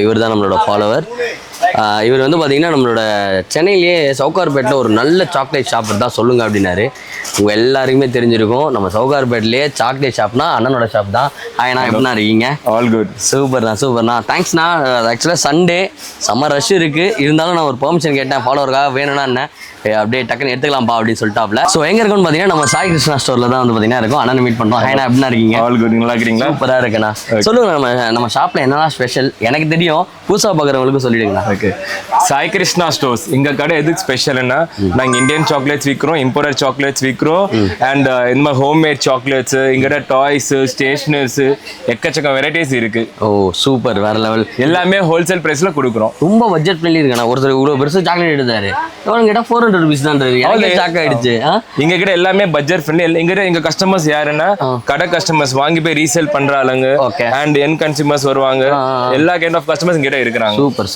இவர் தான் நம்மளோட ஃபாலோவர். இவர் வந்து பார்த்தீங்கன்னா நம்மளோட சென்னையிலேயே சவுகார்பேட்டில் ஒரு நல்ல சாக்லேட் ஷாப் தான் சொல்லுங்க அப்படின்னாரு. உங்கள் எல்லாருக்குமே தெரிஞ்சிருக்கும், நம்ம சவுகார்பேட்லேயே சாக்லேட் ஷாப்னா அண்ணனோட ஷாப் தான். ஹாய்ண்ணா, எப்படின்னா இருக்கீங்க? All good. சூப்பர்ண்ணா. தேங்க்ஸ்ண்ணா. ஆக்சுவலாக சண்டே செம்ம ரஷ் இருக்குது, இருந்தாலும் நான் ஒரு பெர்மிஷன் கேட்டேன் ஃபாலோவருக்காக, வேணும்னா என்ன அப்படியே டக்குன்னு எடுத்துக்கலாம்ப்பா அப்படின்னு சொல்லிட்டாப்ல. ஸோ எங்கே இருக்குன்னு பார்த்தீங்கன்னா நம்ம சாய் கிருஷ்ணா ஸ்டோரில் தான் வந்து பார்த்தீங்கன்னா இருக்கும். அண்ணன் மீட் பண்ணுறோம். ஹாய்ண்ணா, எப்படின்னா இருக்கீங்க? All good. நல்லா இருக்கிறீங்களா? சூப்பராக இருக்குண்ணா. சொல்லுங்க, நம்ம ஷாப்பில் என்னெல்லாம் ஸ்பெஷல்? எனக்கு தெரியும், புதுசாக பார்க்குறவங்களுக்கு சொல்லிடுங்கண்ணா. ஓகே. சாய் கிருஷ்ணா ஸ்டோர்ஸ் எங்க கடை எதுக்கு ஸ்பெஷல்னா, நாங்க இந்தியன் சாக்லேட்ஸ் விற்கிறோம், இம்போர்ட்டட் சாக்லேட்ஸ் விற்கிறோம், அண்ட் இந்த மாதிரி ஹோம்மேட் சாக்லேட்ஸ், எங்கிட்ட டாய்ஸ், ஸ்டேஷனரிஸ், எக்கச்சக்க வெரைட்டிஸ் இருக்கு. ஓ சூப்பர், வேற லெவல். எல்லாமே ஹோல்சேல் பிரைஸ்ல கொடுக்குறோம். ரொம்ப பட்ஜெட் ஃப்ரெண்ட்லி இருக்குண்ணா. ஒருத்தர் இவ்வளோ பெருசு சாக்லேட் எடுத்தாரு, எவ்வளோ கேட்டால் 400 rupees தான். ஸ்டாக் ஆயிடுச்சு. எங்க கிட்ட எல்லாமே பட்ஜெட் ஃப்ரெண்ட்லி. எங்க கஸ்டமர்ஸ் யாருன்னா, கடை கஸ்டமர்ஸ் வாங்கி போய் ரீசேல் பண்ற ஆளுங்க, அண்ட் என் கன்சியூமர்ஸ் வருவாங்க. எல்லா கைண்ட் ஆஃப் கஸ்டமர்ஸ் எங்கிட்ட இருக்கிறாங்க. சூப்பர்.